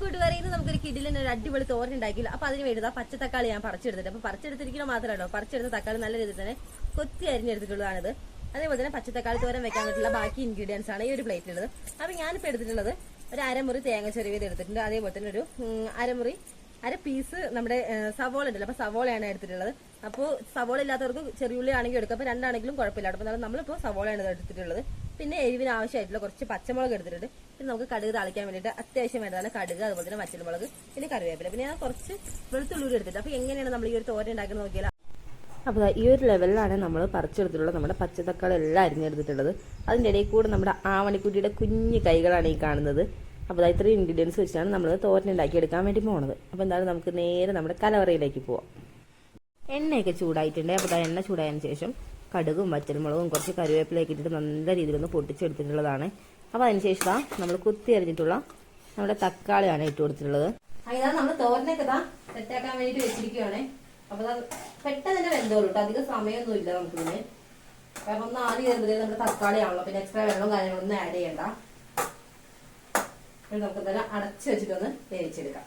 കൂട്ടുകാരെ, ഇന്ന് നമുക്കൊരു കിടിലൻ ഒരു അടിപൊളി തോരൻ ഉണ്ടാക്കില്ല. അപ്പൊ അതിന് വേണ്ടി പച്ച തക്കാളി ഞാൻ പറിച്ചെടുത്തിട്ട്, അപ്പൊ പറിച്ചെടുത്തിരിക്കണോ മാത്രമല്ലോ, പറിച്ചെടുത്ത തക്കാളി നല്ല രീതിയിൽ തന്നെ കൊത്തി അരിഞ്ഞെടുത്തിട്ടുള്ളതാണിത്. അതേപോലെ തന്നെ പച്ചത്തക്കാളി തോരൻ വെക്കാൻ പറ്റുള്ള ബാക്കി ഇൻഗ്രീഡിയൻസ് ആണ് ഈ ഒരു പ്ലേറ്റിലുള്ളത്. അപ്പൊ ഞാനിപ്പോൾ എടുത്തിട്ടുള്ളത് ഒരു അരമുറി തേങ്ങ ചെറുവിയത് എടുത്തിട്ടുണ്ട്. അതേപോലെ തന്നെ ഒരു അര പീസ് നമ്മുടെ സവോള ഉണ്ടല്ലോ, അപ്പൊ സവോളയാണ് എടുത്തിട്ടുള്ളത്. അപ്പോൾ സവോള ഇല്ലാത്തവർക്ക് ചെറിയുള്ളി ആണെങ്കിൽ എടുക്കാം, അപ്പൊ രണ്ടാണെങ്കിലും കുഴപ്പമില്ല. അപ്പൊ നമ്മളിപ്പോൾ സവോളയാണ് എടുത്തിട്ടുള്ളത്. പിന്നെ എരിവിന് ആവശ്യമായിട്ടുള്ള കുറച്ച് പച്ചമുളക് എടുത്തിട്ടുണ്ട്. പിന്നെ നമുക്ക് കടുക് താളിക്കാൻ വേണ്ടിയിട്ട് അത്യാവശ്യം വേണ്ടതാണ് കടുക്, അതുപോലെ തന്നെ പച്ചമുളക്, പിന്നെ കറിവേപ്പില, പിന്നെ ഞാൻ കുറച്ച് വെളുത്തുള്ളൂരി എടുത്തിട്ട്. അപ്പൊ എങ്ങനെയാണ് നമ്മൾ ഈ ഒരു തോരൻ ഉണ്ടാക്കുന്നത് നോക്കിയാൽ. അപ്പോൾ ഈ ഒരു ലെവലിലാണ് നമ്മൾ പറിച്ചെടുത്തിട്ടുള്ളത് നമ്മുടെ പച്ചത്തക്കാളി എല്ലാം അരിഞ്ഞെടുത്തിട്ടുള്ളത്. അതിൻ്റെ ഇടയിൽ കൂടെ നമ്മുടെ ആവണിക്കുട്ടിയുടെ കുഞ്ഞു കൈകളാണ് ഈ കാണുന്നത്. അപ്പോൾ ഇത്രയും ഇൻഗ്രീഡിയൻസ് വെച്ചാണ് നമ്മൾ തോരൻ ഉണ്ടാക്കിയെടുക്കാൻ വേണ്ടി പോകുന്നത്. അപ്പോൾ എന്തായാലും നമുക്ക് നേരെ നമ്മുടെ കലവറയിലേക്ക് പോവാം. എണ്ണയൊക്കെ ചൂടായിട്ടുണ്ട്. അപ്പോൾ എണ്ണ ചൂടായതിനു ശേഷം കടുകും പച്ചമുളകും കുറച്ച് കറിവേപ്പിലയൊക്കെ ഇട്ടിട്ട് നല്ല രീതിയിലൊന്ന് പൊട്ടിച്ചെടുത്തിട്ടുള്ളതാണ്. അപ്പോൾ അതിന് ശേഷം നമ്മൾ കുത്തി അരിഞ്ഞിട്ടുള്ള നമ്മുടെ തക്കാളിയാണ് ഇട്ട് കൊടുത്തിട്ടുള്ളത്. അങ്ങനെ നമ്മൾ തോരനൊക്കെ സെറ്റാക്കാൻ വേണ്ടിയിട്ട് വെച്ചിരിക്കുകയാണ്. അപ്പോൾ പെട്ടെന്ന് തന്നെ വെന്തോളൂ കേട്ടോ, അധികം സമയമൊന്നും ഇല്ല നമുക്കിതിന്. കാരണം ഒന്ന് ആദ്യം കയറുമ്പോഴേ നമ്മുടെ തക്കാളിയാണല്ലോ, പിന്നെ എക്സ്ട്രാ വെള്ളവും കാര്യങ്ങളൊന്നും ആഡ് ചെയ്യണ്ട. നമുക്ക് ഇതെല്ലാം അടച്ചു വെച്ചിട്ടൊന്ന് വേവിച്ചെടുക്കാം.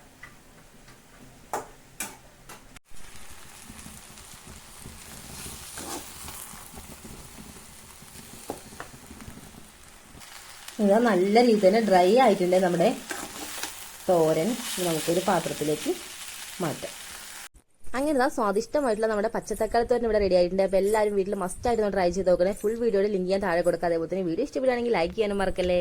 ഇത് നല്ല രീതിയിൽ തന്നെ ഡ്രൈ ആയിട്ടുണ്ട് നമ്മുടെ തോരൻ. നമുക്കൊരു പാത്രത്തിലേക്ക് മാറ്റാം. അങ്ങനെ സ്വാദിഷ്ടമായിട്ടുള്ള നമ്മുടെ പച്ചത്തക്കാളി തോരൻ ഇവിടെ റെഡി ആയിട്ടുണ്ട്. അപ്പോൾ എല്ലാവരും വീട്ടിൽ മസ്റ്റ് ആയിട്ട് ട്രൈ ചെയ്ത് നോക്കണേ. ഫുൾ വീഡിയോയുടെ ലിങ്ക് ഞാൻ താഴെ കൊടുക്കാം. അതേപോലെ തന്നെ വീഡിയോ ഇഷ്ടപ്പെടുകയാണെങ്കിൽ ലൈക്ക് ചെയ്യാനും മറക്കല്ലേ.